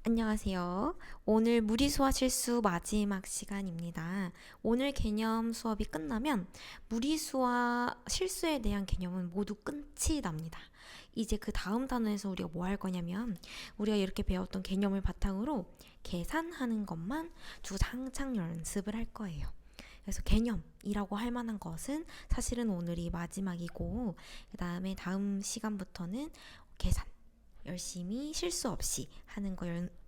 안녕하세요. 오늘 무리수와 실수 마지막 시간입니다. 오늘 개념 수업이 끝나면 무리수와 실수에 대한 개념은 모두 끝이 납니다. 이제 그 다음 단원에서 우리가 뭐 할 거냐면 우리가 이렇게 배웠던 개념을 바탕으로 계산하는 것만 주장창 연습을 할 거예요. 그래서 개념이라고 할 만한 것은 사실은 오늘이 마지막이고 그 다음에 다음 시간부터는 계산 열심히 실수 없이 하는 거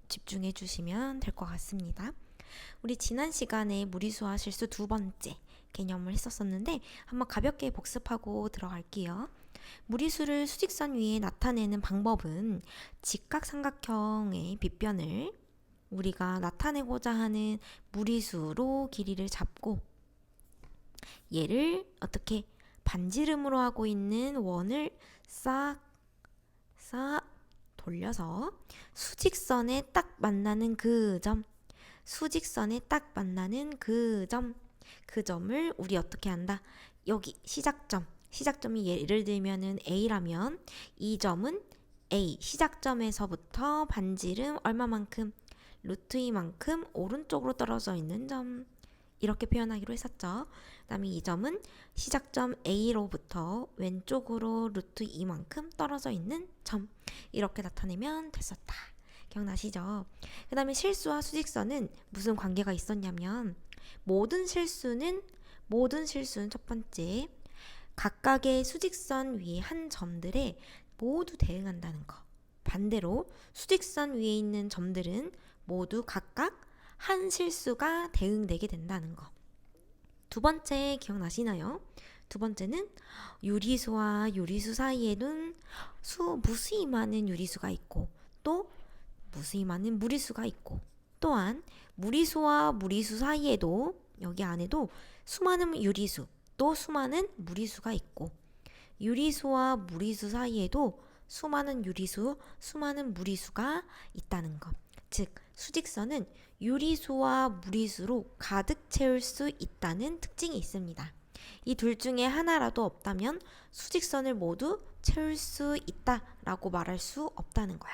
집중해 주시면 될 것 같습니다. 우리 지난 시간에 무리수와 실수 두 번째 개념을 했었었는데 한번 가볍게 복습하고 들어갈게요. 무리수를 수직선 위에 나타내는 방법은 직각삼각형의 빗변을 우리가 나타내고자 하는 무리수로 길이를 잡고 얘를 어떻게 반지름으로 하고 있는 원을 싹 돌려서 수직선에 딱 만나는 그 점, 수직선에 딱 만나는 그 점을 우리 어떻게 한다? 여기 시작점이 예를 들면은 A라면 이 점은 A 시작점에서부터 반지름 얼마만큼 루트 2만큼 오른쪽으로 떨어져 있는 점 이렇게 표현하기로 했었죠. 그 다음에 이 점은 시작점 A로부터 왼쪽으로 루트 2만큼 떨어져 있는 점 이렇게 나타내면 됐었다. 기억나시죠? 그 다음에 실수와 수직선은 무슨 관계가 있었냐면 모든 실수는 첫 번째 각각의 수직선 위에 한 점들에 모두 대응한다는 거. 반대로 수직선 위에 있는 점들은 모두 각각 한 실수가 대응되게 된다는 거. 두 번째 기억나시나요? 두 번째는 유리수와 유리수 사이에는 무수히 많은 유리수가 있고 또 무수히 많은 무리수가 있고 또한 무리수와 무리수 사이에도 여기 안에도 수많은 유리수 또 수많은 무리수가 있고 유리수와 무리수 사이에도 수많은 유리수, 수많은 무리수가 있다는 것. 즉 수직선은 유리수와 무리수로 가득 채울 수 있다는 특징이 있습니다. 이 둘 중에 하나라도 없다면 수직선을 모두 채울 수 있다라고 말할 수 없다는 거야.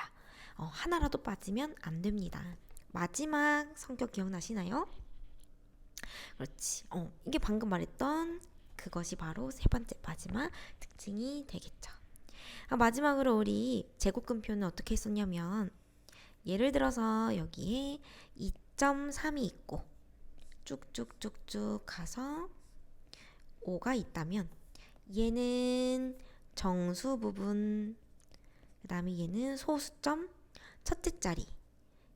하나라도 빠지면 안 됩니다. 마지막 성격 기억나시나요? 그렇지. 이게 방금 말했던 그것이 바로 세 번째 마지막 특징이 되겠죠. 마지막으로 우리 제곱근표는 어떻게 했었냐면 예를 들어서 여기에 2.3이 있고 쭉쭉쭉쭉 가서 5가 있다면 얘는 정수 부분, 그 다음에 얘는 소수점 첫째 자리,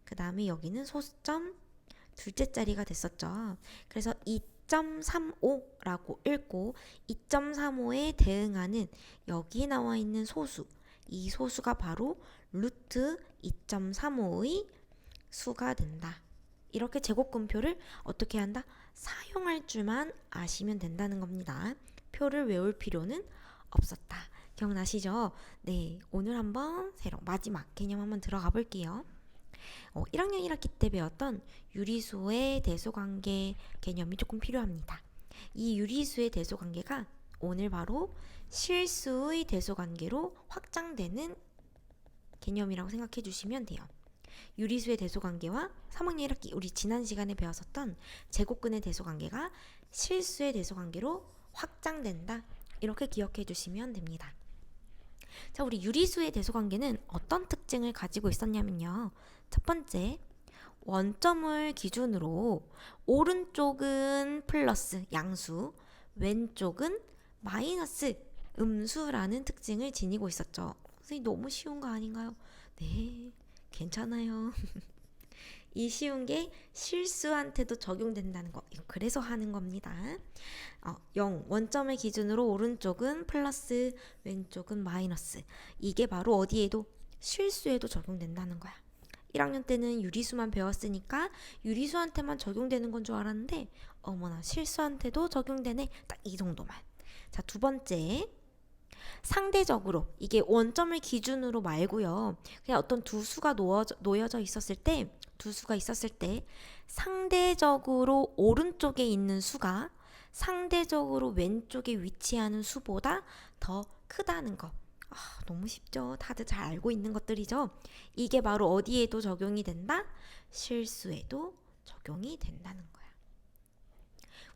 그 다음에 여기는 소수점 둘째 자리가 됐었죠. 그래서 2.35라고 읽고 2.35에 대응하는 여기 나와 있는 소수, 이 소수가 바로 루트 2.35의 수가 된다. 이렇게 제곱근표를 어떻게 한다? 사용할 줄만 아시면 된다는 겁니다. 표를 외울 필요는 없었다. 기억나시죠? 네, 오늘 한번 새로 마지막 개념 한번 들어가 볼게요. 1학년 1학기 때 배웠던 유리수의 대소관계 개념이 조금 필요합니다. 이 유리수의 대소관계가 오늘 바로 실수의 대소관계로 확장되는 개념이라고 생각해 주시면 돼요. 유리수의 대소관계와 3학년 1학기 우리 지난 시간에 배웠었던 제곱근의 대소관계가 실수의 대소관계로 확장된다. 이렇게 기억해 주시면 됩니다. 자, 우리 유리수의 대소관계는 어떤 특징을 가지고 있었냐면요. 첫 번째, 원점을 기준으로 오른쪽은 플러스 양수, 왼쪽은 마이너스 음수라는 특징을 지니고 있었죠. 선생님 너무 쉬운 거 아닌가요? 네, 괜찮아요. 이 쉬운 게 실수한테도 적용된다는 거. 그래서 하는 겁니다. 0, 원점을 기준으로 오른쪽은 플러스, 왼쪽은 마이너스. 이게 바로 어디에도 실수에도 적용된다는 거야. 1학년 때는 유리수만 배웠으니까 유리수한테만 적용되는 건 줄 알았는데 어머나 실수한테도 적용되네. 딱 이 정도만. 자, 두 번째. 상대적으로 이게 원점을 기준으로 말고요. 그냥 어떤 두 수가 놓여져 있었을 때 상대적으로 오른쪽에 있는 수가 상대적으로 왼쪽에 위치하는 수보다 더 크다는 거. 너무 쉽죠? 다들 잘 알고 있는 것들이죠? 이게 바로 어디에도 적용이 된다? 실수에도 적용이 된다는 거야.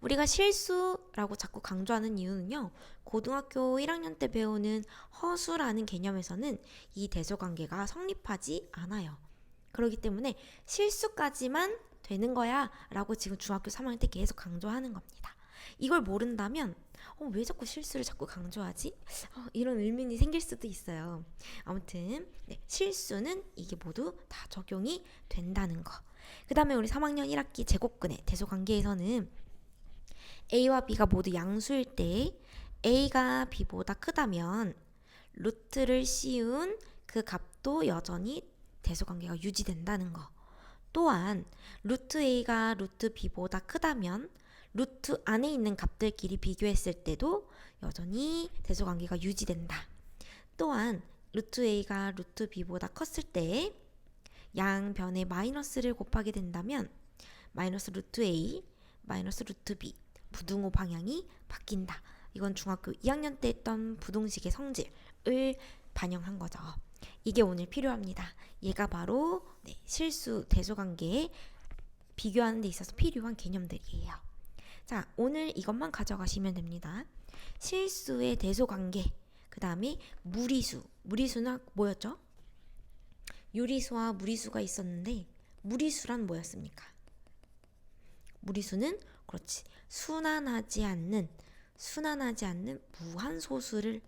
우리가 실수라고 자꾸 강조하는 이유는요. 고등학교 1학년 때 배우는 허수라는 개념에서는 이 대소관계가 성립하지 않아요. 그렇기 때문에 실수까지만 되는 거야 라고 지금 중학교 3학년 때 계속 강조하는 겁니다. 이걸 모른다면 왜 자꾸 실수를 자꾸 강조하지? 이런 의문이 생길 수도 있어요. 아무튼 실수는 이게 모두 다 적용이 된다는 거. 그 다음에 우리 3학년 1학기 제곱근의 대소관계에서는 A와 B가 모두 양수일 때 A가 B보다 크다면 루트를 씌운 그 값도 여전히 대소관계가 유지된다는 거. 또한 루트 A가 루트 B보다 크다면 루트 안에 있는 값들끼리 비교했을 때도 여전히 대소관계가 유지된다. 또한 루트 A가 루트 B보다 컸을 때 양변에 마이너스를 곱하게 된다면 마이너스 루트 A, 마이너스 루트 B 부등호 방향이 바뀐다. 이건 중학교 2학년 때 했던 부등식의 성질을 반영한 거죠. 이게 오늘 필요합니다. 얘가 바로 실수 대소관계에 비교하는 데 있어서 필요한 개념들이에요. 자, 오늘 이것만 가져가시면 됩니다. 실수의 대소관계, 그 다음에 무리수. 무리수는 뭐였죠? 유리수와 무리수가 있었는데 무리수란 뭐였습니까? 무리수는 그렇지. 순환하지 않는 무한소수를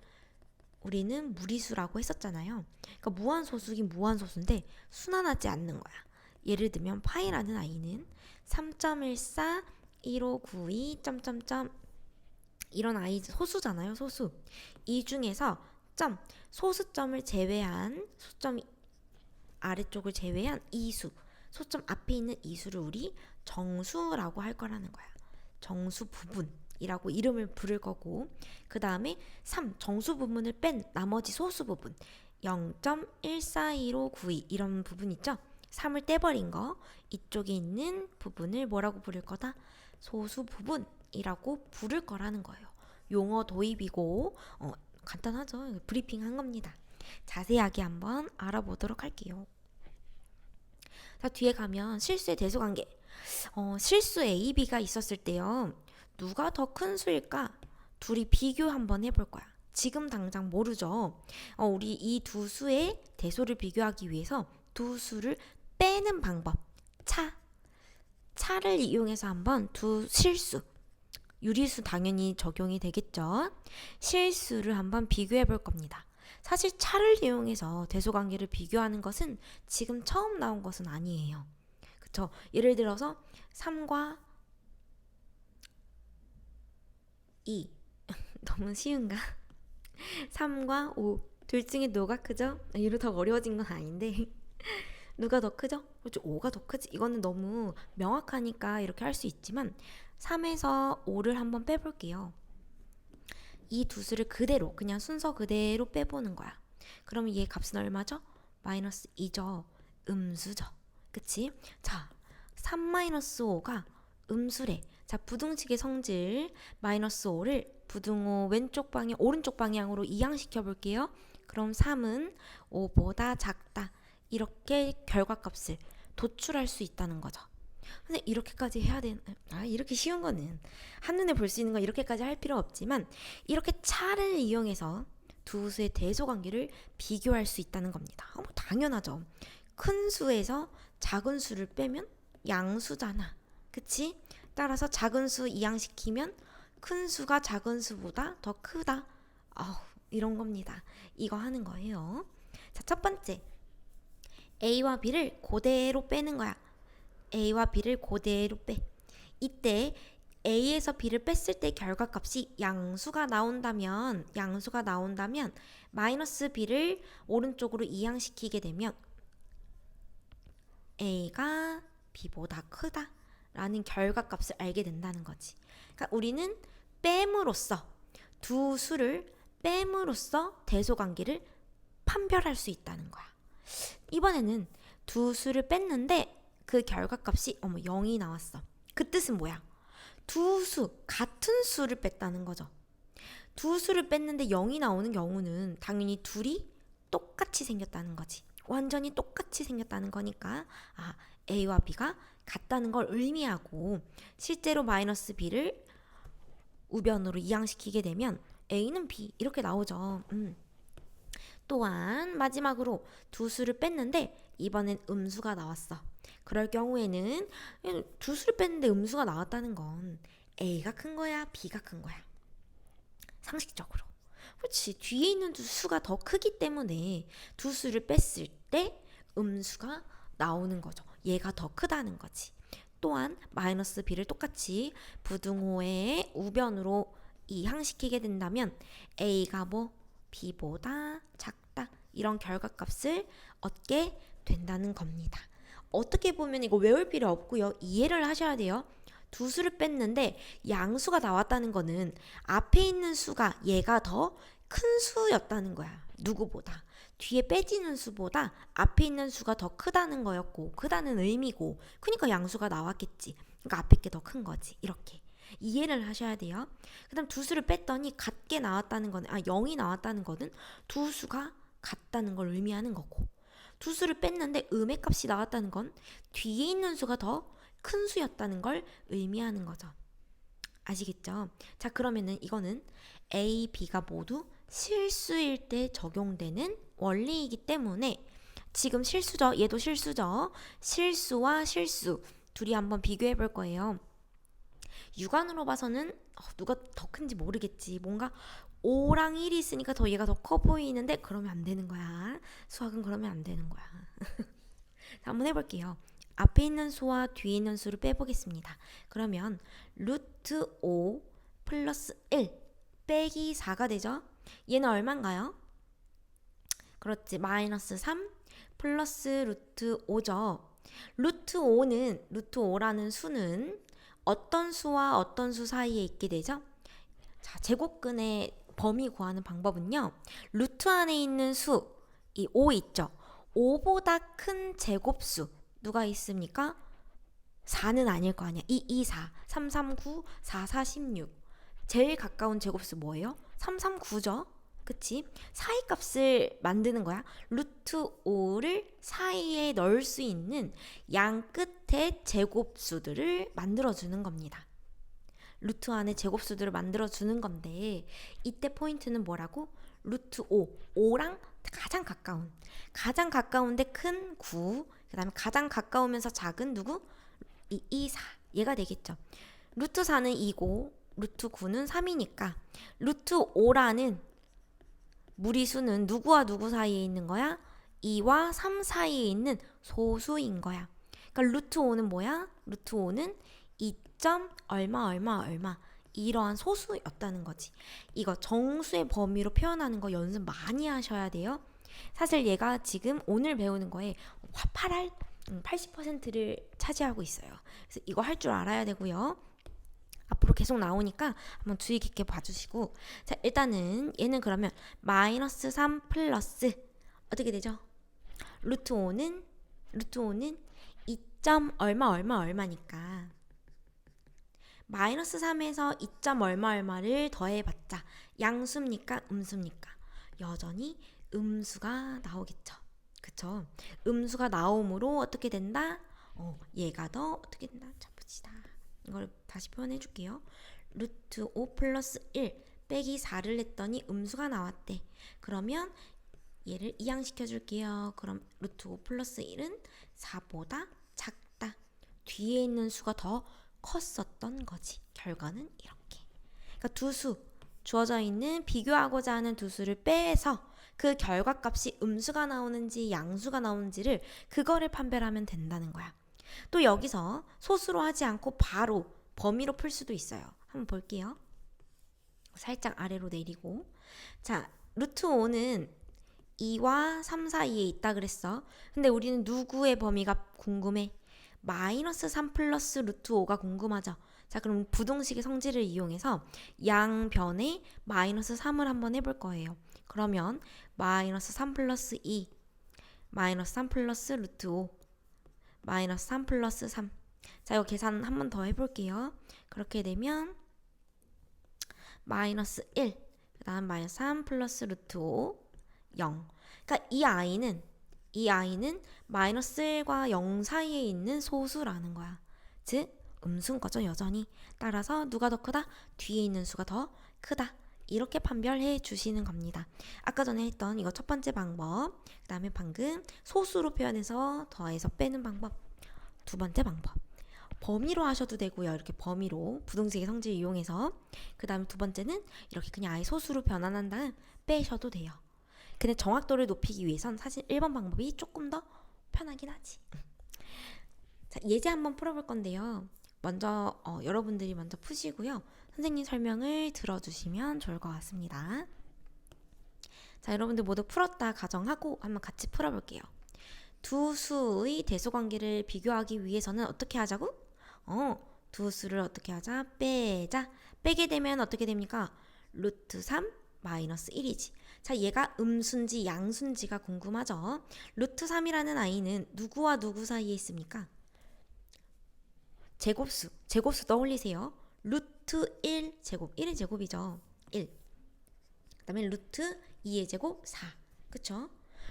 우리는 무리수라고 했었잖아요. 그러니까 무한소수긴 무한소수인데 순환하지 않는 거야. 예를 들면 파이라는 아이는 3.14 1592 점점점 이런 아이 소수잖아요. 소수. 이 중에서 소수점을 제외한 소점 아래쪽을 제외한 이수, 소점 앞에 있는 이수를 우리 정수라고 할 거라는 거야. 정수 부분이라고 이름을 부를 거고, 그 다음에 3 정수 부분을 뺀 나머지 소수 부분 0.141592 이런 부분 있죠. 3을 떼버린 거, 이쪽에 있는 부분을 뭐라고 부를 거다? 소수 부분이라고 부를 거라는 거예요. 용어 도입이고 간단하죠. 브리핑 한 겁니다. 자세하게 한번 알아보도록 할게요. 자, 뒤에 가면 실수의 대소관계. 실수 A, B가 있었을 때요. 누가 더 큰 수일까? 둘이 비교 한번 해볼 거야. 지금 당장 모르죠. 우리 이 두 수의 대소를 비교하기 위해서 두 수를 빼는 방법. 차를 이용해서 한번 두 실수. 유리수 당연히 적용이 되겠죠. 실수를 한번 비교해 볼 겁니다. 사실 차를 이용해서 대소관계를 비교하는 것은 지금 처음 나온 것은 아니에요. 그쵸? 예를 들어서 3과 2 너무 쉬운가? 3과 5 둘 중에 누가 크죠? 이로 더 어려워진 건 아닌데 누가 더 크죠? 그렇죠. 5가 더 크지. 이거는 너무 명확하니까 이렇게 할 수 있지만 3에서 5를 한번 빼볼게요. 이 두 수를 그대로 그냥 순서 그대로 빼보는 거야. 그러면 얘 값은 얼마죠? 마이너스 2죠. 음수죠. 그치? 자, 3-5가 음수래. 자, 부등식의 성질 마이너스 5를 부등호 왼쪽 방향, 오른쪽 방향으로 이항시켜 볼게요. 그럼 3은 5보다 작다. 이렇게 결과값을 도출할 수 있다는 거죠. 근데 이렇게까지 해야 되는, 이렇게 쉬운 거는 한눈에 볼 수 있는 건 이렇게까지 할 필요 없지만 이렇게 차를 이용해서 두 수의 대소관계를 비교할 수 있다는 겁니다. 뭐 당연하죠. 큰 수에서 작은 수를 빼면 양수잖아. 그치? 따라서 작은 수 이항시키면 큰 수가 작은 수보다 더 크다. 이런 겁니다. 이거 하는 거예요. 자, 첫 번째. A와 B를 그대로 빼는 거야. A와 B를 그대로 빼. 이때 A에서 B를 뺐을 때 결과값이 양수가 나온다면 마이너스 B를 오른쪽으로 이항시키게 되면 A가 B보다 크다 라는 결과값을 알게 된다는 거지. 그러니까 우리는 뺨으로써 두 수를 뺨으로써 대소관계를 판별할 수 있다는 거야. 이번에는 두 수를 뺐는데 그 결과값이 0이 나왔어. 그 뜻은 뭐야? 두 수, 같은 수를 뺐다는 거죠. 두 수를 뺐는데 0이 나오는 경우는 당연히 둘이 똑같이 생겼다는 거지. 완전히 똑같이 생겼다는 거니까 A와 B가 같다는 걸 의미하고 실제로 마이너스 B를 우변으로 이항시키게 되면 A는 B 이렇게 나오죠. 또한 마지막으로 두 수를 뺐는데 이번엔 음수가 나왔어. 그럴 경우에는 두 수를 뺐는데 음수가 나왔다는 건 A가 큰 거야, B가 큰 거야. 상식적으로. 그렇지. 뒤에 있는 두 수가 더 크기 때문에 두 수를 뺐을 때 음수가 나오는 거죠. 얘가 더 크다는 거지. 또한 마이너스 B를 똑같이 부등호의 우변으로 이항시키게 된다면 A가 B보다 작다. 이런 결과값을 얻게 된다는 겁니다. 어떻게 보면 이거 외울 필요 없고요. 이해를 하셔야 돼요. 두 수를 뺐는데 양수가 나왔다는 거는 앞에 있는 수가 얘가 더 큰 수였다는 거야. 누구보다. 뒤에 빼지는 수보다 앞에 있는 수가 더 크다는 거였고 크다는 의미고 그러니까 양수가 나왔겠지. 그러니까 앞에 게 더 큰 거지. 이렇게 이해를 하셔야 돼요. 그 다음 두 수를 뺐더니 같게 나왔다는 거는 0이 나왔다는 거는 두 수가 같다는 걸 의미하는 거고 두 수를 뺐는데 음의 값이 나왔다는 건 뒤에 있는 수가 더 큰 수였다는 걸 의미하는 거죠. 아시겠죠? 자, 그러면은 이거는 A, B가 모두 실수일 때 적용되는 원리이기 때문에 지금 실수죠. 얘도 실수죠. 실수와 실수 둘이 한번 비교해 볼 거예요. 육안으로 봐서는 누가 더 큰지 모르겠지. 뭔가 5랑 1이 있으니까 더 얘가 더 커 보이는데 그러면 안 되는 거야. 수학은 그러면 안 되는 거야. 자, 한번 해볼게요. 앞에 있는 수와 뒤에 있는 수를 빼보겠습니다. 그러면 루트 5 플러스 1 빼기 4가 되죠? 얘는 얼마인가요? 그렇지. 마이너스 3 플러스 루트 5죠. 루트 5라는 수는 어떤 수와 어떤 수 사이에 있게 되죠? 자, 제곱근의 범위 구하는 방법은요. 루트 안에 있는 수, 이 5 있죠? 5보다 큰 제곱수 누가 있습니까? 4는 아닐 거 아니야. 2, 2, 4, 3, 3, 9, 4, 4, 16. 제일 가까운 제곱수 뭐예요? 3, 3, 9죠? 그치? 사이 값을 만드는 거야. 루트 5를 사이에 넣을 수 있는 양 끝의 제곱수들을 만들어주는 겁니다. 루트 안에 제곱수들을 만들어주는 건데 이때 포인트는 뭐라고? 루트 5랑 가장 가까운데 큰 9, 그 다음에 가장 가까우면서 작은 누구? 2, 4 얘가 되겠죠. 루트 4는 2고 루트 9는 3이니까 루트 5라는 무리수는 누구와 누구 사이에 있는 거야? 2와 3 사이에 있는 소수인 거야. 그러니까 루트 5는 뭐야? 루트 5는 2. 얼마 이러한 소수였다는 거지. 이거 정수의 범위로 표현하는 거 연습 많이 하셔야 돼요. 사실 얘가 지금 오늘 배우는 거에 80%를 차지하고 있어요. 그래서 이거 할 줄 알아야 되고요. 앞으로 계속 나오니까 한번 주의 깊게 봐주시고 자, 일단은 얘는 그러면 마이너스 3 플러스 어떻게 되죠? 루트 5는 2. 얼마니까 마이너스 3에서 2. 얼마를 더해봤자 양수입니까? 음수입니까? 여전히 음수가 나오겠죠. 그쵸? 음수가 나오므로 어떻게 된다? 얘가 더 어떻게 된다? 자, 봅시다. 이걸 다시 표현해 줄게요. 루트 5 플러스 1 빼기 4를 했더니 음수가 나왔대. 그러면 얘를 이항시켜 줄게요. 그럼 루트 5 플러스 1은 4보다 작다. 뒤에 있는 수가 더 컸었던 거지. 결과는 이렇게. 그러니까 두 수, 주어져 있는 비교하고자 하는 두 수를 빼서 그 결과값이 음수가 나오는지 양수가 나오는지를 그거를 판별하면 된다는 거야. 또 여기서 소수로 하지 않고 바로 범위로 풀 수도 있어요. 한번 볼게요. 살짝 아래로 내리고 자, 루트 5는 2와 3 사이에 있다 그랬어. 근데 우리는 누구의 범위가 궁금해? 마이너스 3 플러스 루트 5가 궁금하죠. 자, 그럼 부동식의 성질을 이용해서 양변에 마이너스 3을 한번 해볼 거예요. 그러면 마이너스 3 플러스 2 마이너스 3 플러스 루트 5 마이너스 3 플러스 3 자, 이거 계산 한 번 더 해볼게요. 그렇게 되면 마이너스 1 그 다음 마이너스 3 플러스 루트 5 0. 그러니까 이 아이는 마이너스 1과 0 사이에 있는 소수라는 거야. 즉 음수인 거죠, 여전히. 따라서 누가 더 크다? 뒤에 있는 수가 더 크다. 이렇게 판별해 주시는 겁니다. 아까 전에 했던 이거 첫 번째 방법, 그 다음에 방금 소수로 표현해서 더해서 빼는 방법, 두 번째 방법. 범위로 하셔도 되고요. 이렇게 범위로 부등식의 성질 이용해서. 그 다음에 두 번째는 이렇게 그냥 아예 소수로 변환한 다음 빼셔도 돼요. 근데 정확도를 높이기 위해선 사실 1번 방법이 조금 더 편하긴 하지. 자, 예제 한번 풀어볼 건데요. 먼저 여러분들이 먼저 푸시고요. 선생님 설명을 들어주시면 좋을 것 같습니다. 자, 여러분들 모두 풀었다 가정하고 한번 같이 풀어볼게요. 두 수의 대소관계를 비교하기 위해서는 어떻게 하자고? 두 수를 어떻게 하자? 빼자. 빼게 되면 어떻게 됩니까? 루트 3 마이너스 1이지. 자, 얘가 음수인지 양수인지가 궁금하죠? 루트 3이라는 아이는 누구와 누구 사이에 있습니까? 제곱수 떠올리세요. 루트 1 제곱, 1의 제곱이죠. 1. 그 다음에 루트 2의 제곱 4. 그쵸?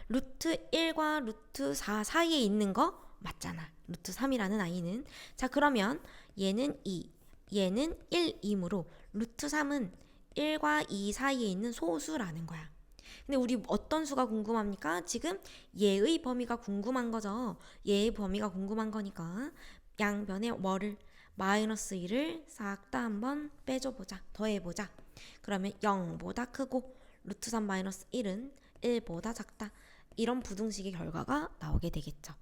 루트 1과 루트 4 사이에 있는 거 맞잖아. 루트 3이라는 아이는. 자, 그러면 얘는 2, 얘는 1이므로 루트 3은 1과 2 사이에 있는 소수라는 거야. 근데 우리 어떤 수가 궁금합니까? 지금 얘의 범위가 궁금한 거죠. 얘의 범위가 궁금한 거니까 양변에 뭐를? 마이너스 1을 싹 다 한번 빼줘보자. 더해보자. 그러면 0보다 크고 루트 3 마이너스 1은 1보다 작다. 이런 부등식의 결과가 나오게 되겠죠.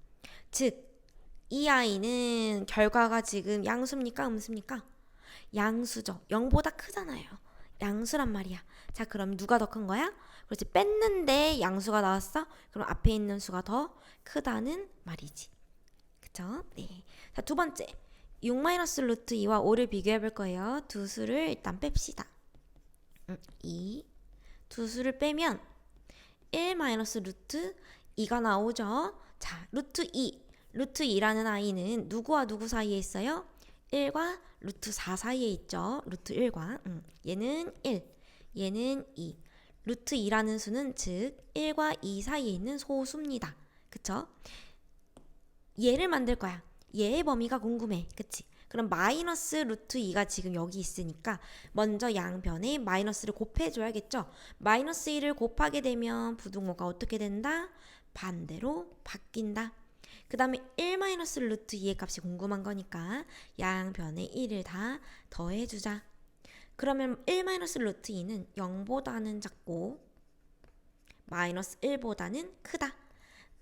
즉, 이 아이는 결과가 지금 양수입니까? 음수입니까? 양수죠. 0보다 크잖아요. 양수란 말이야. 자, 그럼 누가 더 큰 거야? 그렇지. 뺐는데 양수가 나왔어? 그럼 앞에 있는 수가 더 크다는 말이지. 그쵸? 네. 자, 두 번째. 6 마이너스 루트 2와 5를 비교해 볼 거예요. 두 수를 일단 뺍시다. 2. 두 수를 빼면 1 마이너스 루트 2가 나오죠. 자, 루트 2. 루트 2라는 아이는 누구와 누구 사이에 있어요? 1과 루트 4 사이에 있죠. 루트 1과. 얘는 1. 얘는 2. 루트 2라는 수는 즉 1과 2 사이에 있는 소수입니다. 그쵸? 얘를 만들 거야. 얘의 범위가 궁금해. 그치? 그럼 마이너스 루트 2가 지금 여기 있으니까 먼저 양변에 마이너스를 곱해줘야겠죠. 마이너스 1을 곱하게 되면 부등호가 어떻게 된다? 반대로 바뀐다. 그 다음에 1 마이너스 루트 2의 값이 궁금한 거니까 양변에 1을 다 더해주자. 그러면 1 마이너스 루트 2는 0보다는 작고 마이너스 1보다는 크다.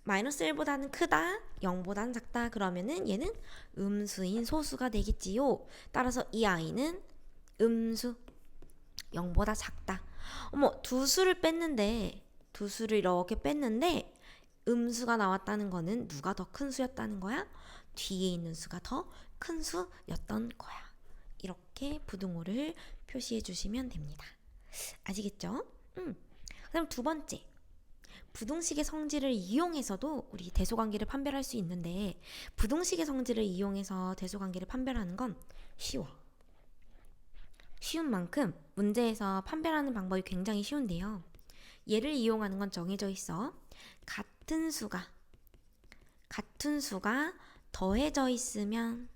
마이너스 1보다는 크다, 0보다는 작다. 그러면은 얘는 음수인 소수가 되겠지요. 따라서 이 아이는 음수, 0보다 작다. 어머, 두 수를 이렇게 뺐는데 음수가 나왔다는 거는 누가 더 큰 수였다는 거야? 뒤에 있는 수가 더 큰 수였던 거야. 이렇게 부등호를 표시해 주시면 됩니다. 아시겠죠? 그다음 두 번째. 부등식의 성질을 이용해서도 우리 대소관계를 판별할 수 있는데 부등식의 성질을 이용해서 대소관계를 판별하는 건 쉬워. 쉬운 만큼 문제에서 판별하는 방법이 굉장히 쉬운데요. 얘를 이용하는 건 정해져 있어. 같은 수가 더해져 있으면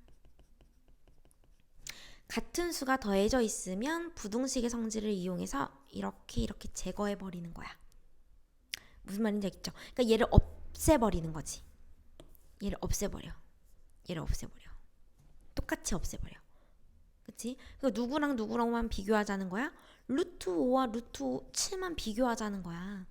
부등식의 성질을 이용해서 이렇게 제거해 버리는 거야. 무슨 말인지 알겠죠? 그러니까 얘를 없애버리는 거지. 얘를 없애버려. 똑같이 없애버려. 그치? 그러니까 누구랑만 비교하자는 거야? 루트 5와 루트 7만 비교하자는 거야.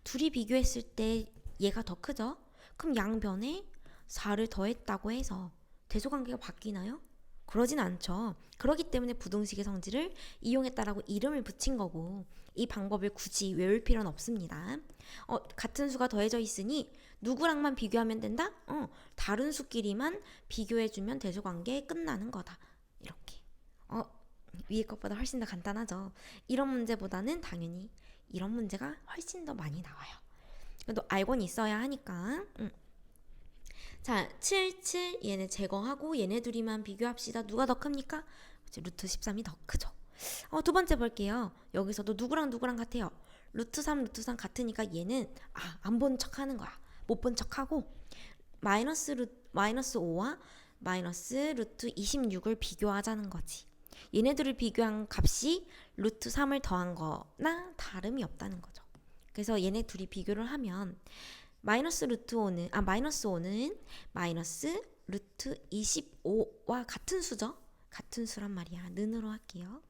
둘이 비교했을 때 얘가 더 크죠? 그럼 양변에 4를 더했다고 해서 대소관계가 바뀌나요? 그러진 않죠. 그렇기 때문에 부등식의 성질을 이용했다라고 이름을 붙인 거고 이 방법을 굳이 외울 필요는 없습니다. 같은 수가 더해져 있으니 누구랑만 비교하면 된다? 다른 수끼리만 비교해주면 대소관계 끝나는 거다. 이렇게. 위에 것보다 훨씬 더 간단하죠. 이런 문제보다는 당연히 이런 문제가 훨씬 더 많이 나와요. 그래도 알고는 있어야 하니까. 자, 7, 7 얘네 제거하고 얘네 둘이만 비교합시다. 누가 더 큽니까? 루트 13이 더 크죠. 두 번째 볼게요. 여기서도 누구랑 누구랑 같아요? 루트 3, 루트 3 같으니까 얘는 안 본 척 하는 거야. 못 본 척 하고 마이너스 5와 마이너스 루트 26을 비교하자는 거지. 얘네들을 비교한 값이 루트 3을 더한 거나 다름이 없다는 거죠. 그래서 얘네 둘이 비교를 하면 마이너스 5는 마이너스 루트 25와 같은 수죠. 같은 수란 말이야. 는으로 할게요.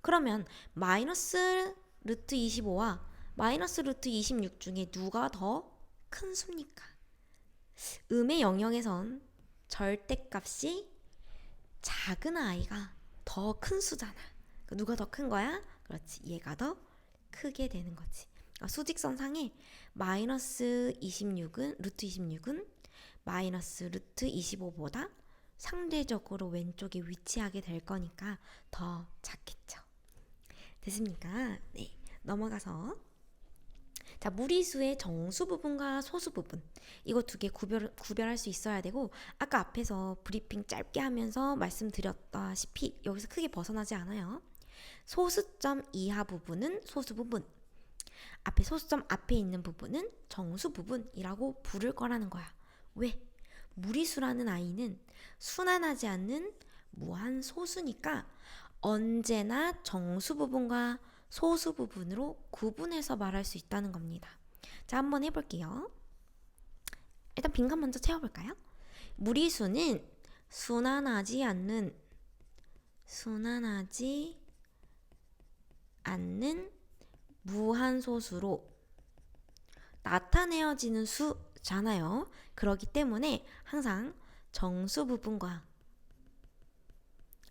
그러면 마이너스 루트 25와 마이너스 루트 26 중에 누가 더 큰 수입니까? 음의 영역에선 절대값이 작은 아이가 더 큰 수잖아. 누가 더 큰 거야? 그렇지. 얘가 더 크게 되는 거지. 수직선상에 마이너스 26은 루트 26은 마이너스 루트 25보다 상대적으로 왼쪽에 위치하게 될 거니까 더 작겠죠. 됐습니까? 네. 넘어가서 자, 무리수의 정수 부분과 소수 부분 이거 두 개 구별할 수 있어야 되고 아까 앞에서 브리핑 짧게 하면서 말씀드렸다시피 여기서 크게 벗어나지 않아요. 소수점 이하 부분은 소수 부분, 소수점 앞에 있는 부분은 정수 부분이라고 부를 거라는 거야. 왜? 무리수라는 아이는 순환하지 않는 무한 소수니까 언제나 정수 부분과 소수 부분으로 구분해서 말할 수 있다는 겁니다. 자, 한번 해볼게요. 일단 빈칸 먼저 채워볼까요? 무리수는 순환하지 않는 무한소수로 나타내어지는 수잖아요. 그렇기 때문에 항상 정수 부분과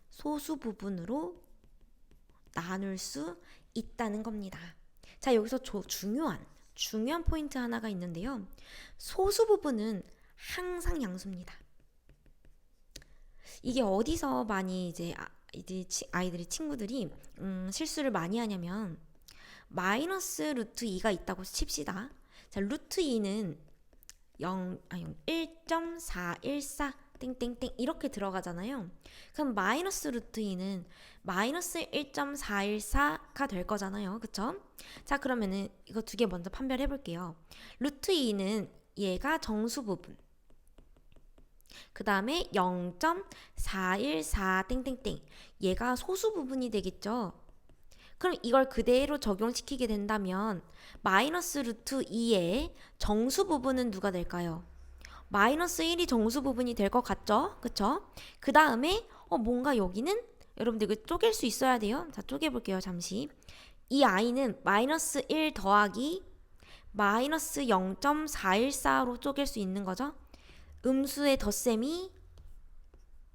소수 부분으로 나눌 수 있다는 겁니다. 자, 여기서 중요한 포인트 하나가 있는데요. 소수 부분은 항상 양수입니다. 이게 어디서 많이 이제 친구들이 실수를 많이 하냐면 마이너스 루트 2가 있다고 칩시다. 자, 루트 2는 1.414 땡땡땡 이렇게 들어가잖아요. 그럼 마이너스 루트 2는 마이너스 1.414가 될 거잖아요. 그쵸? 자, 그러면은 이거 두 개 먼저 판별해 볼게요. 루트 2는 얘가 정수 부분, 그 다음에 0.414 땡땡땡 얘가 소수 부분이 되겠죠. 그럼 이걸 그대로 적용시키게 된다면 마이너스 루트 2의 정수 부분은 누가 될까요? 마이너스 1이 정수 부분이 될 것 같죠? 그쵸? 그 다음에 뭔가 여기는 여러분들 이거 쪼갤 수 있어야 돼요. 자, 쪼개볼게요. 잠시. 이 아이는 마이너스 1 더하기 마이너스 0.414로 쪼갤 수 있는 거죠. 음수의 덧셈이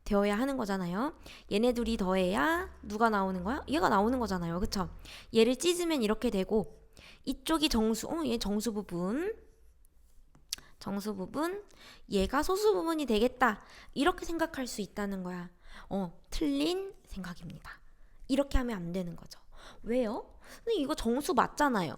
되어야 하는 거잖아요. 얘네 둘이 더해야 누가 나오는 거야? 얘가 나오는 거잖아요. 그쵸? 얘를 찢으면 이렇게 되고 이쪽이 얘 정수 부분, 얘가 소수 부분이 되겠다. 이렇게 생각할 수 있다는 거야. 틀린 생각입니다. 이렇게 하면 안 되는 거죠. 왜요? 근데 이거 정수 맞잖아요.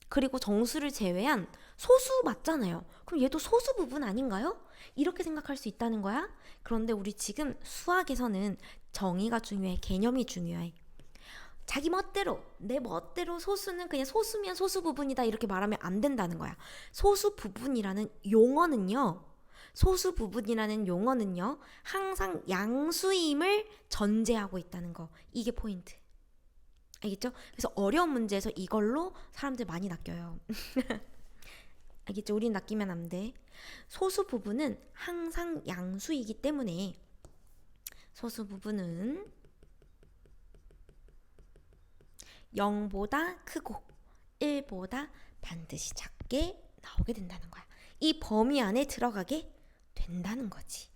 그리고 정수를 제외한 소수 맞잖아요. 그럼 얘도 소수 부분 아닌가요? 이렇게 생각할 수 있다는 거야. 그런데 우리 지금 수학에서는 정의가 중요해. 개념이 중요해. 자기 멋대로, 내 멋대로 소수는 그냥 소수면 소수 부분이다 이렇게 말하면 안 된다는 거야. 소수 부분이라는 용어는요. 항상 양수임을 전제하고 있다는 거. 이게 포인트. 알겠죠? 그래서 어려운 문제에서 이걸로 사람들 많이 낚여요. 알겠죠? 우린 낚이면 안 돼. 소수 부분은 항상 양수이기 때문에 소수 부분은 0보다 크고 1보다 반드시 작게 나오게 된다는 거야. 이 범위 안에 들어가게 된다는 거지.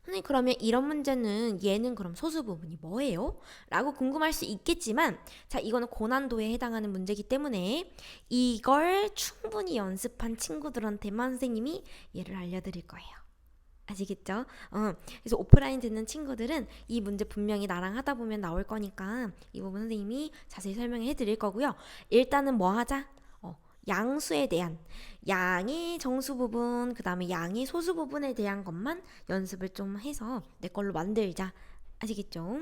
선생님, 그러면 이런 문제는 얘는 그럼 소수 부분이 뭐예요? 라고 궁금할 수 있겠지만, 자, 이거는 고난도에 해당하는 문제이기 때문에 이걸 충분히 연습한 친구들한테만 선생님이 얘를 알려드릴 거예요. 아시겠죠? 그래서 오프라인 듣는 친구들은 이 문제 분명히 나랑 하다 보면 나올 거니까 이 부분 선생님이 자세히 설명해 드릴 거고요. 일단은 뭐 하자? 양수에 대한 양의 정수 부분, 그 다음에 양의 소수 부분에 대한 것만 연습을 좀 해서 내 걸로 만들자. 아시겠죠?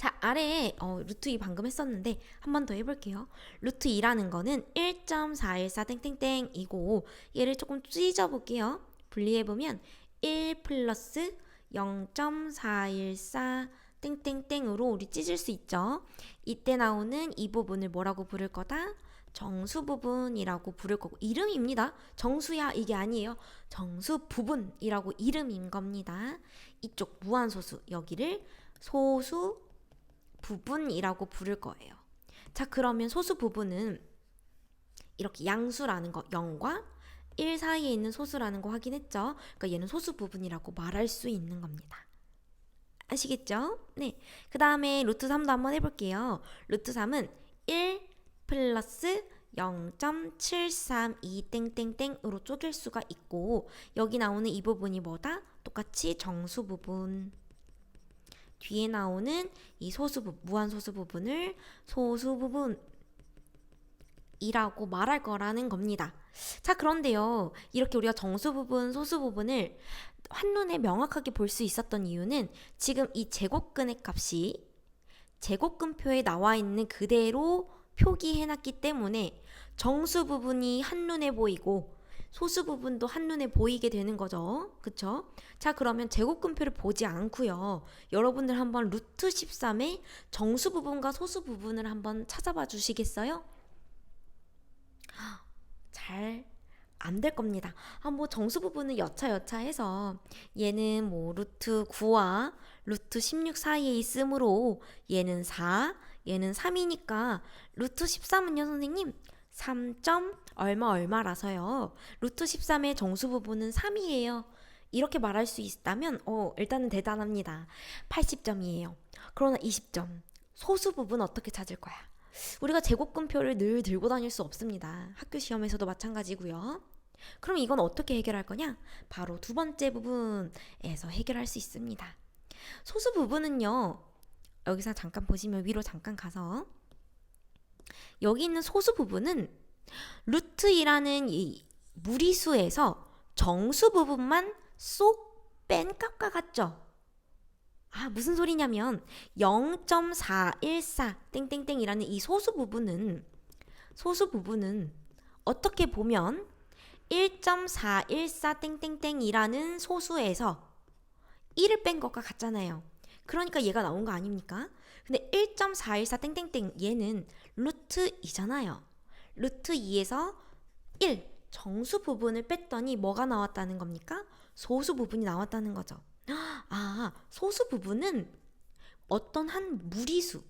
자, 아래에 루트 2 방금 했었는데 한 번 더 해볼게요. 루트 2라는 거는 1.414 땡땡땡이고 얘를 조금 찢어볼게요. 분리해보면 1 플러스 0.414 땡땡땡으로 우리 찢을 수 있죠. 이때 나오는 이 부분을 뭐라고 부를 거다? 정수 부분이라고 부를 거고, 이름입니다. 정수야 이게 아니에요. 정수 부분이라고 이름인 겁니다. 이쪽 무한소수 여기를 소수 부분이라고 부를 거예요. 자, 그러면 소수 부분은 이렇게 양수라는 거 0과 1 사이에 있는 소수라는 거 확인했죠? 그러니까 얘는 소수 부분이라고 말할 수 있는 겁니다. 아시겠죠? 네. 그 다음에 루트 3도 한번 해볼게요. 루트 3은 1 플러스 0.732 땡땡땡으로 쪼갤 수가 있고 여기 나오는 이 부분이 뭐다? 똑같이 정수 부분. 뒤에 나오는 이 소수 부분, 무한소수 부분을 소수 부분이라고 말할 거라는 겁니다. 자, 그런데요. 이렇게 우리가 정수 부분, 소수 부분을 한눈에 명확하게 볼 수 있었던 이유는 지금 이 제곱근의 값이 제곱근표에 나와 있는 그대로 표기해놨기 때문에 정수 부분이 한눈에 보이고 소수 부분도 한눈에 보이게 되는 거죠. 그쵸? 자, 그러면 제곱근표를 보지 않고요. 여러분들 한번 루트 13의 정수 부분과 소수 부분을 한번 찾아봐 주시겠어요? 잘 안 될 겁니다. 뭐 정수 부분은 여차여차해서 얘는 뭐 루트 9와 루트 16 사이에 있으므로 얘는 4, 얘는 3이니까 루트 13은요 선생님 3. 얼마라서요. 루트 13의 정수 부분은 3이에요. 이렇게 말할 수 있다면 일단은 대단합니다. 80점이에요. 그러나 20점. 소수 부분 어떻게 찾을 거야? 우리가 제곱근표를 늘 들고 다닐 수 없습니다. 학교 시험에서도 마찬가지고요. 그럼 이건 어떻게 해결할 거냐? 바로 두 번째 부분에서 해결할 수 있습니다. 소수 부분은요. 여기서 잠깐 보시면 위로 잠깐 가서 여기 있는 소수 부분은 루트 2라는 이 무리수에서 정수 부분만 쏙 뺀 값과 같죠? 무슨 소리냐면 0.414 땡땡땡이라는 이 소수 부분은 어떻게 보면 1.414 땡땡땡이라는 소수에서 1을 뺀 것과 같잖아요. 그러니까 얘가 나온 거 아닙니까? 근데 1.414 땡땡땡 얘는 루트 2잖아요. 루트 2에서 1 정수 부분을 뺐더니 뭐가 나왔다는 겁니까? 소수 부분이 나왔다는 거죠. 소수 부분은 어떤 한 무리수,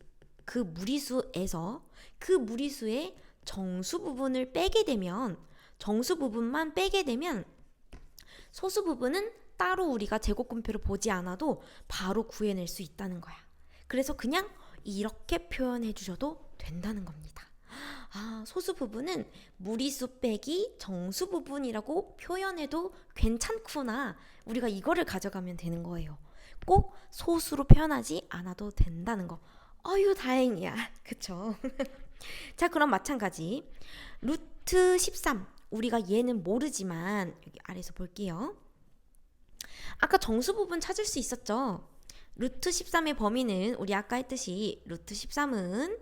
그 무리수에서 그 무리수의 정수 부분을 빼게 되면 정수 부분만 빼게 되면 소수 부분은 따로 우리가 제곱근표를 보지 않아도 바로 구해낼 수 있다는 거야. 그래서 그냥 이렇게 표현해 주셔도 된다는 겁니다. 소수 부분은 무리수 빼기 정수 부분이라고 표현해도 괜찮구나. 우리가 이거를 가져가면 되는 거예요. 꼭 소수로 표현하지 않아도 된다는 거. 다행이야. 그쵸? 자, 그럼 마찬가지. 루트 13. 우리가 얘는 모르지만 여기 아래에서 볼게요. 아까 정수 부분 찾을 수 있었죠? 루트 13의 범위는 우리 아까 했듯이 루트 13은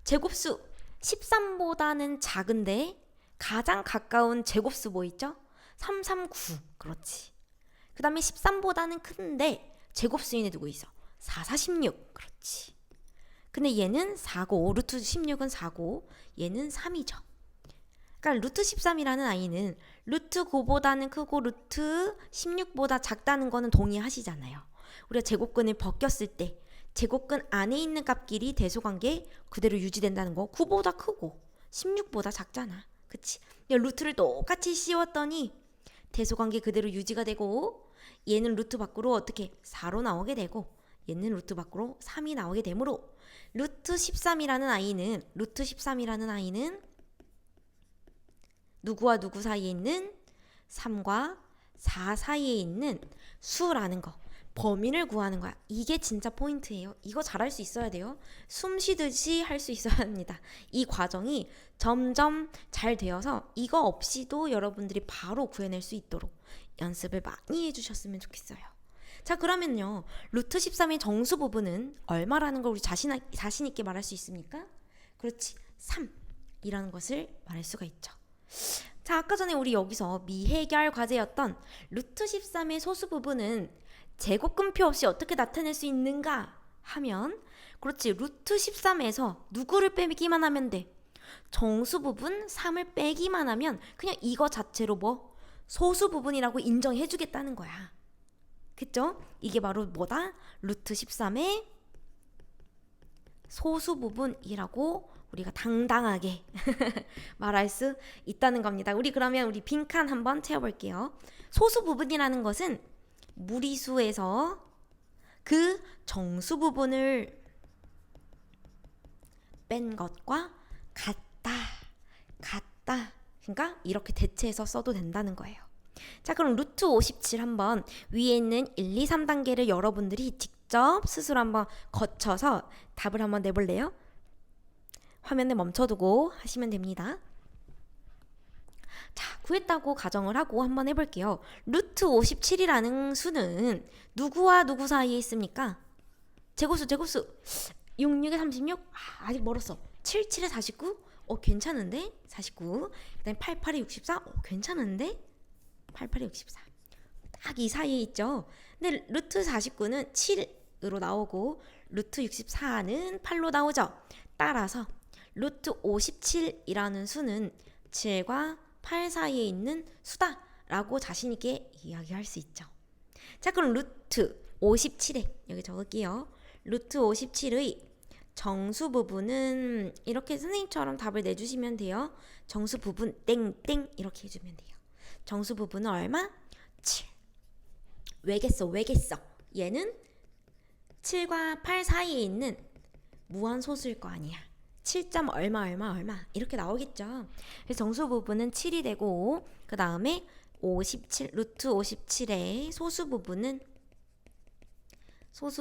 제곱수 13보다는 작은데 가장 가까운 제곱수 뭐 있죠? 339. 그렇지. 그 다음에 13보다는 큰데 제곱수인에 두고 있어. 4, 4, 16. 그렇지. 근데 얘는 4고 루트 16은 4고 얘는 3이죠. 그러니까 루트 13이라는 아이는 루트 9보다는 크고 루트 16보다 작다는 거는 동의하시잖아요. 우리가 제곱근을 벗겼을 때 제곱근 안에 있는 값끼리 대소관계 그대로 유지된다는 거. 9보다 크고 16보다 작잖아. 그치? 루트를 똑같이 씌웠더니 대소관계 그대로 유지가 되고 얘는 루트 밖으로 어떻게 4로 나오게 되고 얘는 루트 밖으로 3이 나오게 되므로 루트 13이라는 아이는 누구와 누구 사이에 있는 3과 4 사이에 있는 수라는 거. 범위를 구하는 거야. 이게 진짜 포인트예요. 이거 잘할 수 있어야 돼요. 숨 쉬듯이 할 수 있어야 합니다. 이 과정이 점점 잘 되어서 이거 없이도 여러분들이 바로 구해낼 수 있도록 연습을 많이 해주셨으면 좋겠어요. 자, 그러면요. 루트 13의 정수 부분은 얼마라는 걸 우리 자신 있게 말할 수 있습니까? 그렇지. 3이라는 것을 말할 수가 있죠. 자, 아까 전에 우리 여기서 미해결 과제였던 루트 13의 소수 부분은 제곱근표 없이 어떻게 나타낼 수 있는가 하면, 그렇지, 루트 13에서 누구를 빼기만 하면 돼? 정수 부분 3을 빼기만 하면 그냥 이거 자체로 뭐 소수 부분이라고 인정해 주겠다는 거야. 그쵸? 이게 바로 뭐다? 루트 13의 소수 부분이라고 우리가 당당하게 말할 수 있다는 겁니다. 우리 그러면 우리 빈칸 한번 채워볼게요. 소수 부분이라는 것은 무리수에서 그 정수 부분을 뺀 것과 같다. 그러니까 이렇게 대체해서 써도 된다는 거예요. 자, 그럼 루트 57 한번 위에 있는 1, 2, 3단계를 여러분들이 직접 스스로 한번 거쳐서 답을 한번 내볼래요? 화면을 멈춰두고 하시면 됩니다. 자, 구했다고 가정을 하고 한번 해볼게요. 루트 57이라는 수는 누구와 누구 사이에 있습니까? 제곱수 66에 36? 아직 멀었어. 77에 49? 괜찮은데? 49. 그 다음에 88에 64? 괜찮은데? 88에 64. 딱 이 사이에 있죠. 근데 루트 49는 7으로 나오고 루트 64는 8로 나오죠. 따라서 루트 57이라는 수는 7과 8 사이에 있는 수다라고 자신있게 이야기할 수 있죠. 자, 그럼 루트 57에 여기 적을게요. 루트 57의 정수 부분은 이렇게 선생님처럼 답을 내주시면 돼요. 정수 부분 땡땡 이렇게 해주면 돼요. 정수 부분은 얼마? 7. 왜겠어? 얘는 7과 8 사이에 있는 무한소수일 거 아니야. 7점 얼마 이렇게 나오겠죠. 그래서 정수 부분은 7이 되고, 그 다음에 57 루트 57의 소수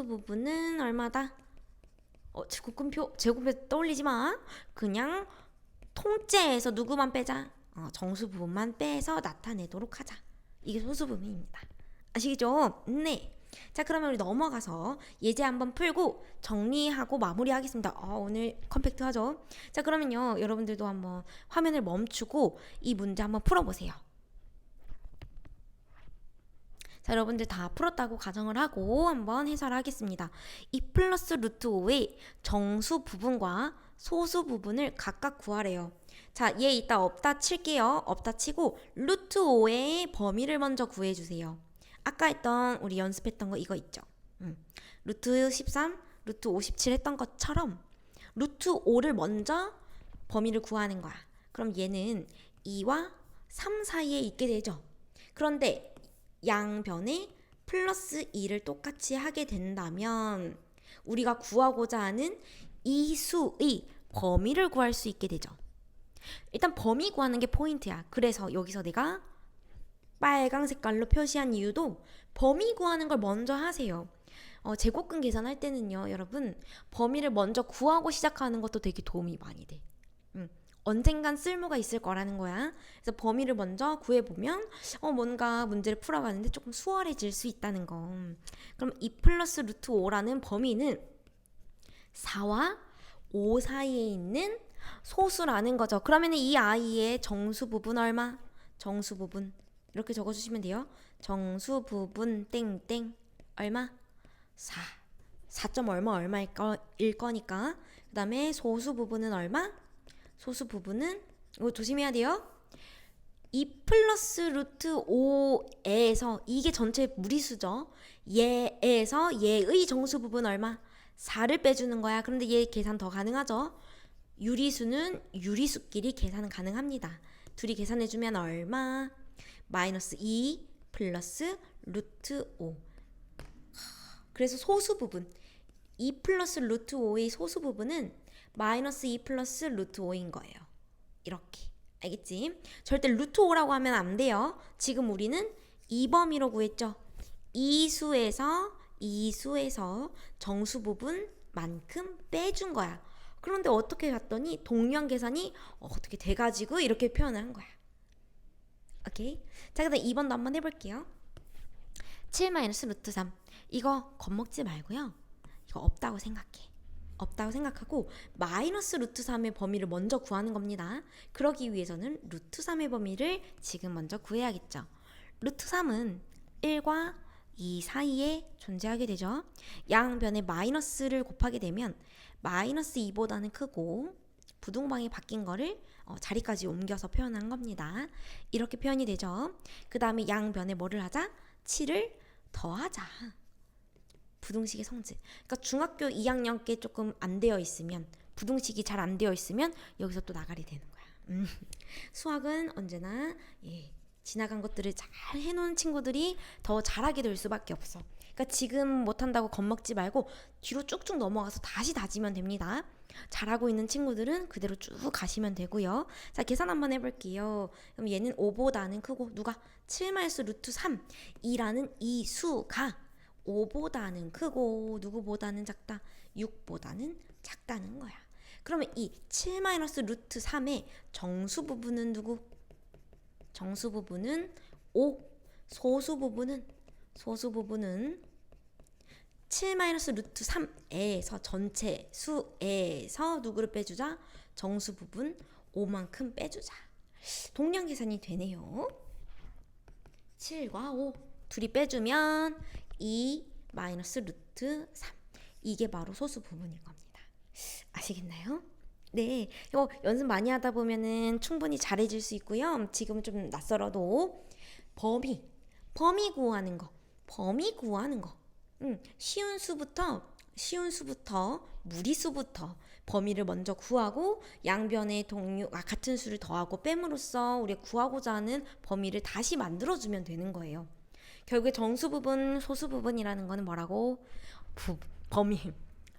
부분은 얼마다? 제곱근표 떠올리지 마. 그냥 통째에서 누구만 빼자? 정수 부분만 빼서 나타내도록 하자. 이게 소수 부분입니다. 아시겠죠? 네. 자, 그러면 우리 넘어가서 예제 한번 풀고 정리하고 마무리하겠습니다. 오늘 컴팩트 하죠. 자, 그러면요, 여러분들도 한번 화면을 멈추고 이 문제 한번 풀어보세요. 자, 여러분들 다 풀었다고 가정을 하고 한번 해설하겠습니다. 2 플러스 루트 5의 정수 부분과 소수 부분을 각각 구하래요. 자, 얘 이따 없다 칠게요. 없다 치고 루트 5의 범위를 먼저 구해주세요. 아까 했던 우리 연습했던 거 이거 있죠. 루트 13, 루트 57 했던 것처럼 루트 5를 먼저 범위를 구하는 거야. 그럼 얘는 2와 3 사이에 있게 되죠. 그런데 양변에 플러스 2를 똑같이 하게 된다면 우리가 구하고자 하는 이 수의 범위를 구할 수 있게 되죠. 일단 범위 구하는 게 포인트야. 그래서 여기서 내가 빨강 색깔로 표시한 이유도 범위 구하는 걸 먼저 하세요. 제곱근 계산할 때는요, 여러분, 범위를 먼저 구하고 시작하는 것도 되게 도움이 많이 돼. 언젠간 쓸모가 있을 거라는 거야. 그래서 범위를 먼저 구해보면 뭔가 문제를 풀어가는데 조금 수월해질 수 있다는 거. 그럼 2 플러스 루트 5라는 범위는 4와 5 사이에 있는 소수라는 거죠. 그러면 이 아이의 정수 부분 얼마? 정수 부분 이렇게 적어주시면 돼요. 정수 부분 땡땡 얼마? 4점 얼마일 거니까. 그 다음에 소수 부분은 얼마? 소수 부분은 이거 조심해야 돼요. 2 플러스 루트 5에서 이게 전체 무리수죠. 얘에서 얘의 정수 부분 얼마? 4를 빼주는 거야. 그런데 얘 계산 더 가능하죠. 유리수는 유리수끼리 계산은 가능합니다. 둘이 계산해주면 얼마? 마이너스 2 플러스 루트 5. 그래서 소수 부분 2 플러스 루트 5의 소수 부분은 마이너스 2 플러스 루트 5인 거예요. 이렇게. 알겠지? 절대 루트 5라고 하면 안 돼요. 지금 우리는 이 범위로 구했죠. 이 수에서 정수 부분만큼 빼준 거야. 그런데 어떻게 갔더니 동량 계산이 어떻게 돼가지고 이렇게 표현을 한 거야. 오케이? 자, 그다음 2번도 한번 해볼게요. 7 마이너스 루트 3. 이거 겁먹지 말고요. 이거 없다고 생각해. 없다고 생각하고 마이너스 루트 3의 범위를 먼저 구하는 겁니다. 그러기 위해서는 루트 3의 범위를 지금 먼저 구해야겠죠. 루트 3은 1과 2 사이에 존재하게 되죠. 양변에 마이너스를 곱하게 되면 마이너스 2보다는 크고 부동방이 바뀐 거를 자리까지 옮겨서 표현한 겁니다. 이렇게 표현이 되죠. 그 다음에 양변에 뭐를 하자? 7을 더하자. 부등식의 성질. 그러니까 중학교 2학년 께 조금 안 되어 있으면, 부등식이 잘 안 되어 있으면 여기서 또 나가리 되는 거야. 수학은 언제나 지나간 것들을 잘 해놓은 친구들이 더 잘하게 될 수밖에 없어. 그러니까 지금 못한다고 겁먹지 말고 뒤로 쭉쭉 넘어가서 다시 다지면 됩니다. 잘하고 있는 친구들은 그대로 쭉 가시면 되고요. 자, 계산 한번 해볼게요. 그럼 얘는 5보다는 크고 누가? 7 마이너스 루트 3 2라는 이 수가 5보다는 크고 누구보다는 작다? 6보다는 작다는 거야. 그러면 이 7 마이너스 루트 3의 정수 부분은 누구? 정수 부분은 5. 소수 부분은 7 마이너스 루트 3에서 전체 수에서 누구를 빼주자? 정수 부분 5만큼 빼주자. 동량 계산이 되네요. 7과 5 둘이 빼주면 2 마이너스 루트 3. 이게 바로 소수 부분인 겁니다. 아시겠나요? 네, 이거 연습 많이 하다 보면은 충분히 잘해질 수 있고요. 지금 좀 낯설어도 범위 구하는 거. 쉬운 수부터 무리수부터 범위를 먼저 구하고 양변의 같은 수를 더하고 뺨으로써 우리가 구하고자 하는 범위를 다시 만들어주면 되는 거예요. 결국에 정수 부분, 소수 부분이라는 거는 뭐라고?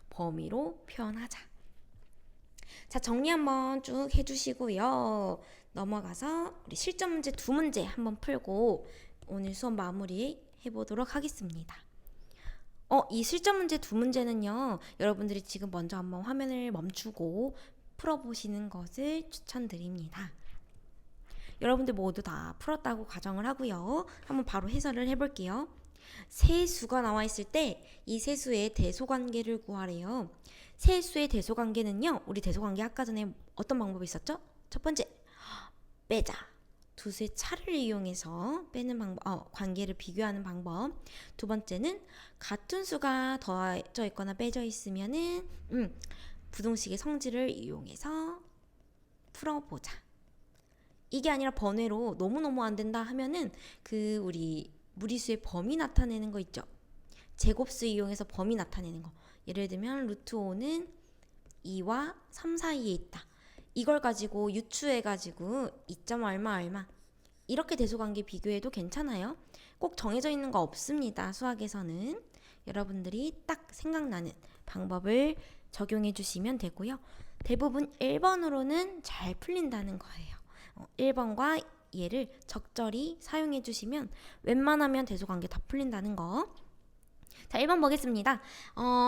범위로 표현하자. 자, 정리 한번 쭉 해주시고요. 넘어가서 우리 실전 문제 2문제 한번 풀고 오늘 수업 마무리 해보도록 하겠습니다. 이 실전 문제 2문제는요. 여러분들이 지금 먼저 한번 화면을 멈추고 풀어보시는 것을 추천드립니다. 여러분들 모두 다 풀었다고 가정을 하고요. 한번 바로 해설을 해볼게요. 세 수가 나와 있을 때 이 세 수의 대소관계를 구하래요. 세 수의 대소관계는요. 우리 대소관계 아까 전에 어떤 방법이 있었죠? 첫 번째, 빼자. 두 수의 차를 이용해서 빼는 방법, 관계를 비교하는 방법. 두 번째는 같은 수가 더해져 있거나 빼져 있으면은 부등식의 성질을 이용해서 풀어보자. 이게 아니라 번외로 너무너무 안 된다 하면은 우리 무리수의 범위 나타내는 거 있죠. 제곱수 이용해서 범위 나타내는 거. 예를 들면 루트 5는 2와 3 사이에 있다. 이걸 가지고 유추해가지고 2점 얼마 이렇게 대소관계 비교해도 괜찮아요. 꼭 정해져 있는 거 없습니다. 수학에서는 여러분들이 딱 생각나는 방법을 적용해 주시면 되고요. 대부분 1번으로는 잘 풀린다는 거예요. 1번과 얘를 적절히 사용해 주시면 웬만하면 대소관계 다 풀린다는 거. 자, 1번 보겠습니다.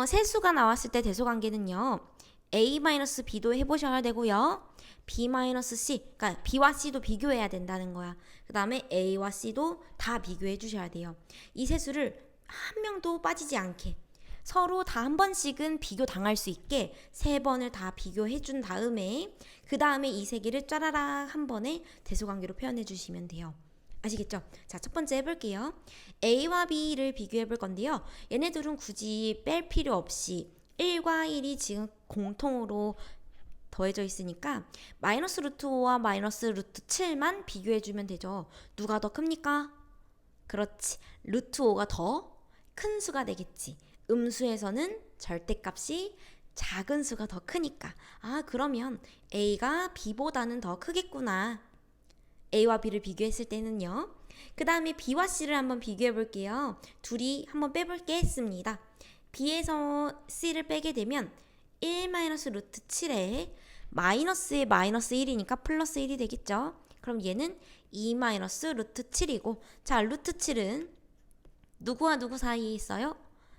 세 수가 나왔을 때 대소관계는요. A-B도 해보셔야 되고요. B-C, 그러니까 B와 C도 비교해야 된다는 거야. 그 다음에 A와 C도 다 비교해 주셔야 돼요. 이 세 수를 한 명도 빠지지 않게 서로 다 한 번씩은 비교 당할 수 있게 3번을 다 비교해 준 다음에 그 다음에 이 세 개를 짜라락 한 번에 대소관계로 표현해 주시면 돼요. 아시겠죠? 자, 첫 번째 해볼게요. A와 B를 비교해 볼 건데요. 얘네들은 굳이 뺄 필요 없이 1과 1이 지금 공통으로 더해져 있으니까 마이너스 루트 5와 마이너스 루트 7만 비교해주면 되죠. 누가 더 큽니까? 그렇지. 루트 5가 더 큰 수가 되겠지. 음수에서는 절대값이 작은 수가 더 크니까. 그러면 A가 B보다는 더 크겠구나. A와 B를 비교했을 때는요. 그 다음에 B와 C를 한번 비교해 볼게요. 둘이 한번 빼볼게 했습니다. B에서 C를 빼게 되면 1 마이너스 루트 7에 마이너스에 마이너스 1이니까 플러스 1이 되겠죠. 그럼 얘는 2 마이너스 루트 7이고, 자, 루트 7은 누구와 누구 사이에 있어요?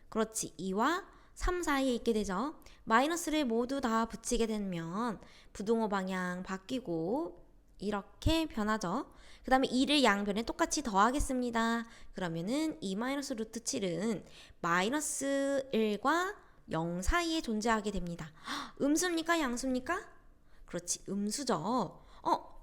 그렇지, 2와 3 사이에 있게 되죠. 마이너스를 모두 다 붙이게 되면 부등호 방향 바뀌고 이렇게 변하죠. 그 다음에 2를 양변에 똑같이 더하겠습니다. 그러면은 2 마이너스 루트 7은 마이너스 1과 0 사이에 존재하게 됩니다. 음수입니까? 양수입니까? 그렇지, 음수죠.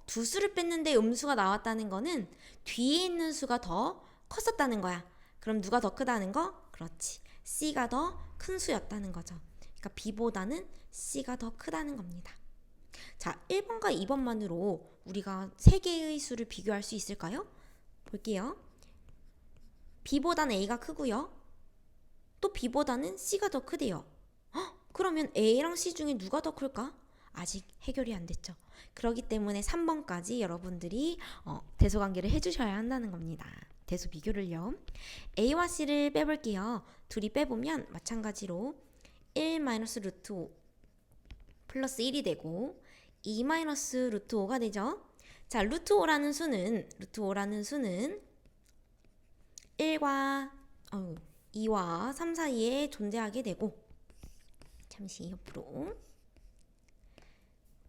두 수를 뺐는데 음수가 나왔다는 거는 뒤에 있는 수가 더 컸었다는 거야. 그럼 누가 더 크다는 거? 그렇지, C가 더 큰 수였다는 거죠. 그러니까 B보다는 C가 더 크다는 겁니다. 자, 1번과 2번만으로 우리가 3개의 수를 비교할 수 있을까요? 볼게요. B보다는 A가 크고요. 또 B보다는 C가 더 크대요. 그러면 A랑 C 중에 누가 더 클까? 아직 해결이 안 됐죠. 그렇기 때문에 3번까지 여러분들이 대소관계를 해주셔야 한다는 겁니다. 대소 비교를요. A와 C를 빼볼게요. 둘이 빼보면 마찬가지로 1 마이너스 루트 5 플러스 1이 되고 2 마이너스 루트 5가 되죠. 자, 루트 5라는 수는 1과 2와 3 사이에 존재하게 되고, 잠시 옆으로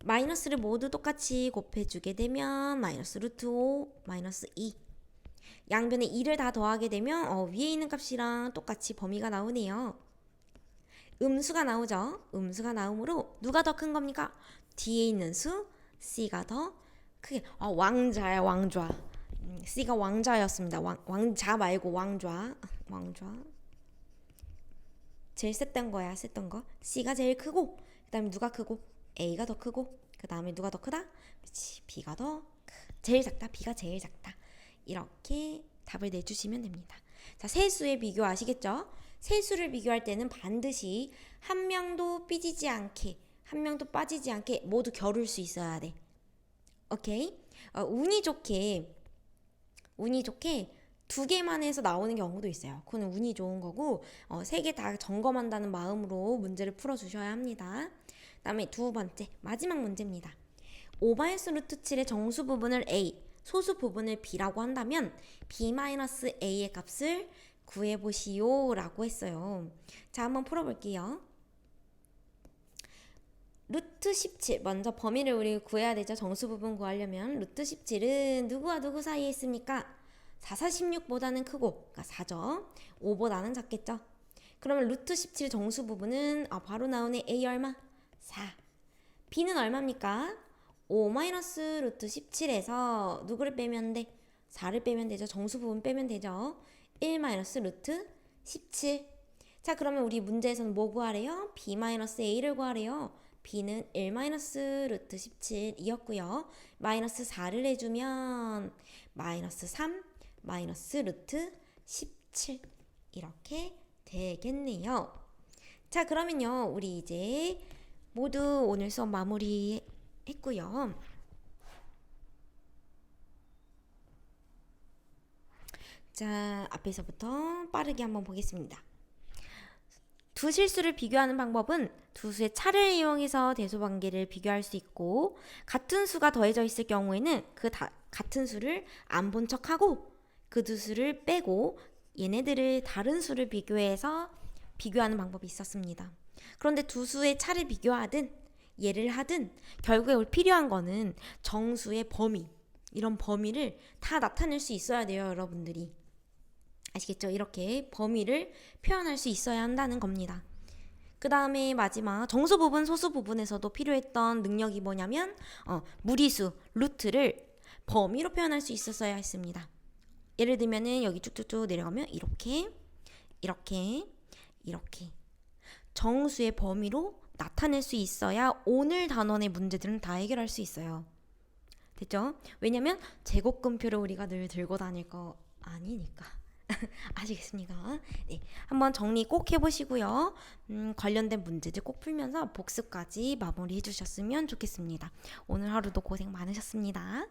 마이너스를 모두 똑같이 곱해주게 되면 마이너스 루트 5 마이너스 2, 양변에 2를 다 더하게 되면 위에 있는 값이랑 똑같이 범위가 나오네요. 음수가 나오죠. 음수가 나오므로 누가 더 큰 겁니까? 뒤에 있는 수 C가 더 크게. 왕좌야, 왕좌. C가 왕좌였습니다. 왕자 말고 왕좌. 제일 셌던 거야, 셌던 거. C가 제일 크고, 그 다음에 누가 크고? A가 더 크고, 그 다음에 누가 더 크다? 그렇지, B가 더 제일 작다. B가 제일 작다. 이렇게 답을 내주시면 됩니다. 자, 세 수의 비교 아시겠죠? 세 수를 비교할 때는 반드시 한 명도 삐지지 않게, 한 명도 빠지지 않게 모두 겨룰 수 있어야 돼. 오케이? 운이 좋게 두 개만 해서 나오는 경우도 있어요. 그거는 운이 좋은 거고, 세 개 다 점검한다는 마음으로 문제를 풀어주셔야 합니다. 그 다음에 두 번째, 마지막 문제입니다. 5 마이너스 루트 7의 정수 부분을 A, 소수 부분을 B라고 한다면 B-A의 값을 구해보시오 라고 했어요. 자, 한번 풀어볼게요. 루트 17, 먼저 범위를 우리 구해야 되죠. 정수 부분 구하려면 루트 17은 누구와 누구 사이에 있습니까? 4, 4, 16보다는 크고, 그러니까 4죠. 5보다는 작겠죠. 그러면 루트 17 정수 부분은 바로 나오네. A 얼마? 4. B는 얼마입니까? 5 마이너스 루트 17에서 누구를 빼면 돼? 4를 빼면 되죠. 정수 부분 빼면 되죠. 1 마이너스 루트 17. 자, 그러면 우리 문제에서는 뭐 구하래요? B 마이너스 A를 구하래요. B는 1 마이너스 루트 17이었고요. 마이너스 4를 해주면 마이너스 3 마이너스 루트 17 이렇게 되겠네요. 자, 그러면요, 우리 이제 모두 오늘 수업 마무리 했고요. 자, 앞에서부터 빠르게 한번 보겠습니다. 두 실수를 비교하는 방법은 두 수의 차를 이용해서 대소관계를 비교할 수 있고, 같은 수가 더해져 있을 경우에는 같은 수를 안 본 척하고 그 두 수를 빼고 얘네들을 다른 수를 비교해서 비교하는 방법이 있었습니다. 그런데 두 수의 차를 비교하든 얘를 하든 결국에 필요한 거는 정수의 범위, 이런 범위를 다 나타낼 수 있어야 돼요, 여러분들이. 아시겠죠? 이렇게 범위를 표현할 수 있어야 한다는 겁니다. 그 다음에 마지막 정수 부분, 소수 부분에서도 필요했던 능력이 뭐냐면 무리수, 루트를 범위로 표현할 수 있었어야 했습니다. 예를 들면은 여기 쭉쭉쭉 내려가면 이렇게 정수의 범위로 나타낼 수 있어야 오늘 단원의 문제들은 다 해결할 수 있어요. 됐죠? 왜냐면 제곱근표를 우리가 늘 들고 다닐 거 아니니까. 아시겠습니까? 네, 한번 정리 꼭 해보시고요. 관련된 문제들 꼭 풀면서 복습까지 마무리해 주셨으면 좋겠습니다. 오늘 하루도 고생 많으셨습니다.